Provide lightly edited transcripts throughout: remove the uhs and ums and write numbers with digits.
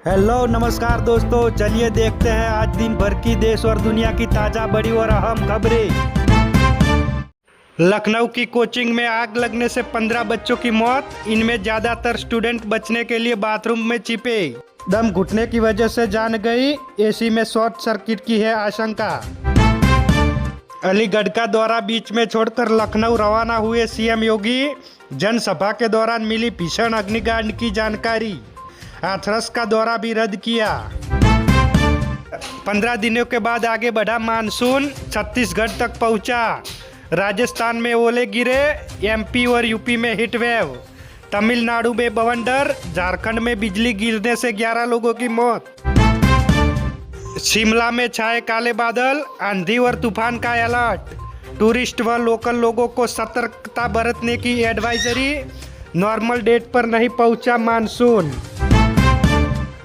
Hello नमस्कार दोस्तों, चलिए देखते हैं आज दिन भर की देश और दुनिया की ताज़ा बड़ी और अहम खबरें। लखनऊ की कोचिंग में आग लगने से 15 बच्चों की मौत, इनमें ज़्यादातर स्टूडेंट बचने के लिए बाथरूम में छिपे। दम घुटने की वजह से जान गई, एसी में शॉर्ट सर्किट की है आशंका। अलीगढ़ का दौरा बीच में छोड़कर लखनऊ रवाना हुए सीएम योगी, जनसभा के दौरान मिली भीषण अग्निकांड की जानकारी। हाथरस का दौरा भी रद्द किया। 15 दिनों के बाद आगे बढ़ा मानसून, छत्तीसगढ़ तक पहुंचा। राजस्थान में ओले गिरे, एमपी और यूपी में हीट वेव, तमिलनाडु में बवंडर, झारखंड में बिजली गिरने से 11 लोगों की मौत। शिमला में छाए काले बादल, आंधी और तूफान का अलर्ट। टूरिस्ट व लोकल लोगों को सतर्कता बरतने की एडवाइजरी। नॉर्मल डेट पर नहीं पहुंचा मानसून।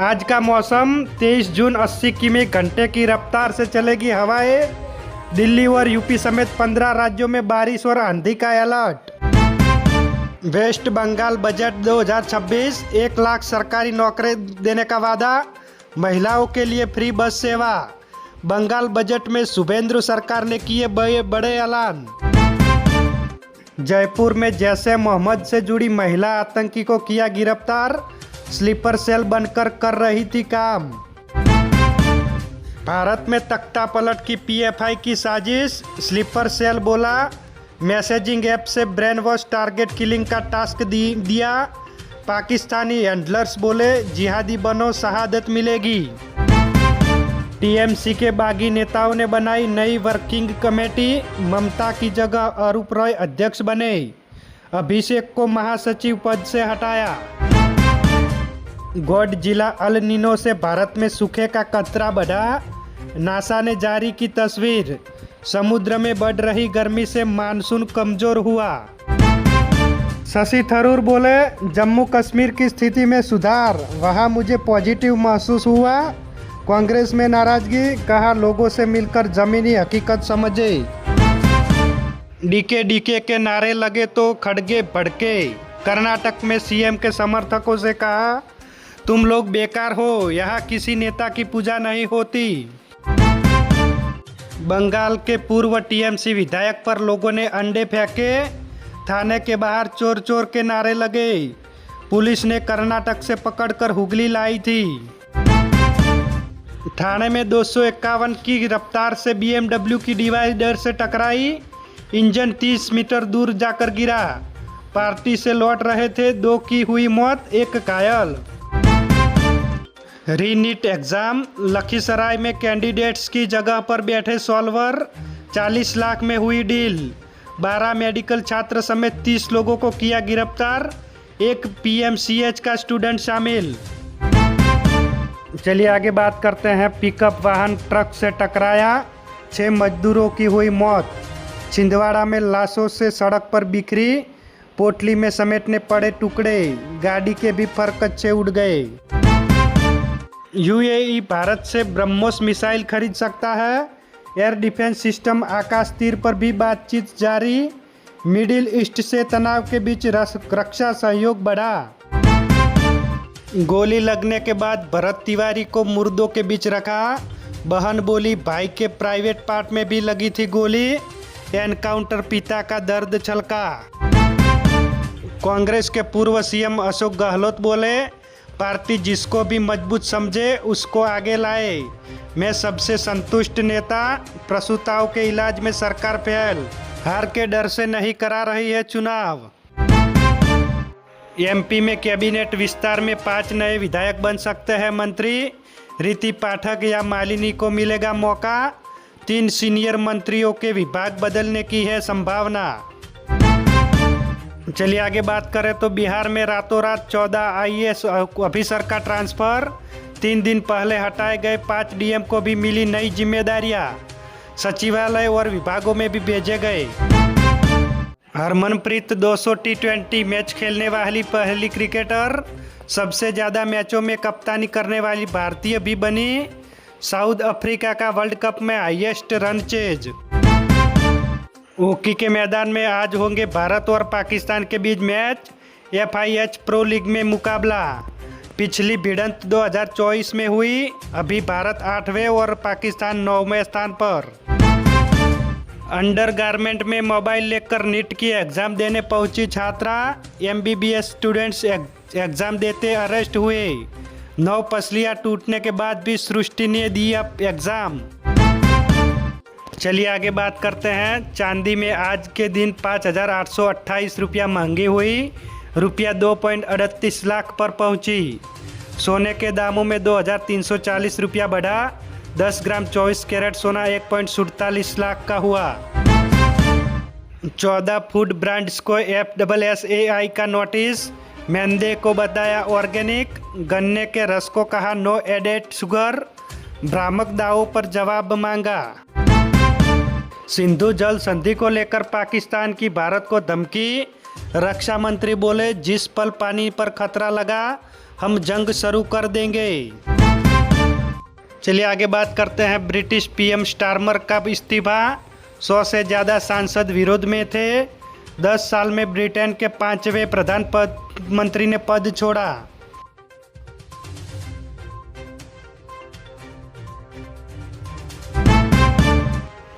आज का मौसम, 23 जून 80 किमी घंटे की रफ्तार से चलेगी हवाएं। दिल्ली और यूपी समेत 15 राज्यों में बारिश और आंधी का alert. West Bengal budget 2026, 1 lakh सरकारी नौकरी देने का वादा। महिलाओं के लिए फ्री बस सेवा। बंगाल बजट में शुभेंदु सरकार ने किए बड़े ऐलान। जयपुर में जैश ए मोहम्मद से जुड़ी महिला आतंकी को किया गिरफ्तार, स्लीपर सेल बनकर कर रही थी काम। भारत में तख्ता पलट की पीएफआई की साजिश, स्लीपर सेल बोला मैसेजिंग ऐप से ब्रेन वॉश टारगेट किलिंग का टास्क दिया। पाकिस्तानी हैंडलर्स बोले जिहादी बनो, शहादत मिलेगी। टीएमसी के बागी नेताओं ने बनाई नई वर्किंग कमेटी, ममता की जगह अरूप रॉय अध्यक्ष बने। अभिषेक को महासचिव पद से हटाया। गॉडजिला अल नीनो से भारत में सूखे का खतरा बढ़ा, नासा ने जारी की तस्वीर। समुद्र में बढ़ रही गर्मी से मानसून कमजोर हुआ। शशि थरूर बोले जम्मू कश्मीर की स्थिति में सुधार, वहां मुझे पॉजिटिव महसूस हुआ। कांग्रेस में नाराजगी, कहा लोगों से मिलकर जमीनी हकीकत समझे। डीके के नारे लगे तो खड़गे भड़के। कर्नाटक में सीएम के समर्थकों से कहा तुम लोग बेकार हो, यहाँ किसी नेता की पूजा नहीं होती। बंगाल के पूर्व टीएमसी विधायक पर लोगों ने अंडे फेंके, थाने के बाहर चोर चोर के नारे लगे। पुलिस ने कर्नाटक से पकड़कर हुगली लाई थी। थाने में 251 की रफ्तार से बीएमडब्ल्यू की डिवाइडर से टकराई, इंजन 30 मीटर दूर जाकर गिरा। पार्टी से लौट रहे थे, 2 की हुई मौत, 1 घायल। रीनीट एग्जाम, लखीसराय में कैंडिडेट्स की जगह पर बैठे सॉल्वर, 40 लाख में हुई डील। 12 मेडिकल छात्र समेत 30 लोगों को किया गिरफ्तार, 1 पीएमसीएच का स्टूडेंट शामिल। चलिए आगे बात करते हैं। पिकअप वाहन ट्रक से टकराया, 6 मजदूरों की हुई मौत। छिंदवाड़ा में लाशों से सड़क पर बिखरी, पोटली में समेटने पड़े टुकड़े, गाड़ी के भी फर कच्चे उड़ गए। यूएई भारत से ब्रह्मोस मिसाइल खरीद सकता है, एयर डिफेंस सिस्टम आकाश तीर पर भी बातचीत जारी। मिडिल ईस्ट से तनाव के बीच रक्षा सहयोग बढ़ा। गोली लगने के बाद भरत तिवारी को मुर्दों के बीच रखा, बहन बोली भाई के प्राइवेट पार्ट में भी लगी थी गोली। एनकाउंटर पिता का दर्द छलका। कांग्रेस के पूर्व सीएम अशोक गहलोत बोले पार्टी जिसको भी मजबूत समझे उसको आगे लाए। मैं सबसे संतुष्ट नेता, प्रसूताओं के इलाज में सरकार फेल, हार के डर से नहीं करा रही है चुनाव। एमपी में कैबिनेट विस्तार में 5 नए विधायक बन सकते हैं मंत्री, रीति पाठक या मालिनी को मिलेगा मौका। 3 सीनियर मंत्रियों के विभाग बदलने की है संभावना। चलिए आगे बात करें तो बिहार में रातों रात 14 आईएएस ऑफिसर का ट्रांसफर, 3 दिन पहले हटाए गए 5 डीएम को भी मिली नई जिम्मेदारियां, सचिवालय और विभागों में भी भेजे गए। हरमनप्रीत 200 टी20 मैच खेलने वाली पहली क्रिकेटर, सबसे ज़्यादा मैचों में कप्तानी करने वाली भारतीय भी बनी। साउथ अफ्रीका का वर्ल्ड कप में हाईएस्ट रन चेज। हॉकी के मैदान में आज होंगे भारत और पाकिस्तान के बीच मैच। FIH प्रो लीग में मुकाबला। पिछली भिड़ंत 2024 में हुई। अभी भारत 8वें और पाकिस्तान 9वें स्थान पर। अंडरगारमेंट में मोबाइल लेकर नीट की एग्जाम देने पहुंची छात्रा। MBBS स्टूडेंट्स एग्जाम देते अरेस्ट हुए। 9 पसलियां टूटने के बाद भी सृष्टि ने दी अब एग्जाम। चलिए आगे बात करते हैं। चांदी में आज के दिन 5,828 रुपया महंगी हुई। रुपया 2.38 लाख पर पहुंची। सोने के दामों में 2,340 रुपया बढ़ा। 10 ग्राम 24 कैरेट सोना 1.47 लाख का हुआ। 14 फूड ब्रांड्स को FSSAI का नोटिस। मैदे को बताया ऑर्गेनिक। गन्ने के रस को कहा नो एडेड शुगर। भ्रामक दावों पर जवाब मांगा। सिंधु जल संधि को लेकर पाकिस्तान की भारत को धमकी। रक्षा मंत्री बोले जिस पल पानी पर खतरा लगा हम जंग शुरू कर देंगे। चलिए आगे बात करते हैं। ब्रिटिश PM स्टारमर का इस्तीफा। 100 से ज़्यादा सांसद विरोध में थे। 10 साल में ब्रिटेन के 5वें प्रधानमंत्री ने पद छोड़ा।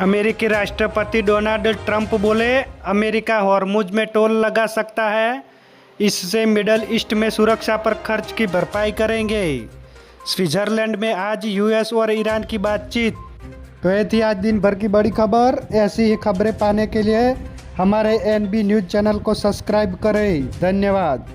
अमेरिकी राष्ट्रपति डोनाल्ड ट्रंप बोले अमेरिका हॉर्मुज में टोल लगा सकता है। इससे मिडल ईस्ट में सुरक्षा पर खर्च की भरपाई करेंगे। स्विट्जरलैंड में आज US और ईरान की बातचीत। तो ये थी आज दिन भर की बड़ी खबर। ऐसी ही खबरें पाने के लिए हमारे NB न्यूज़ चैनल को सब्सक्राइब करें। धन्यवाद।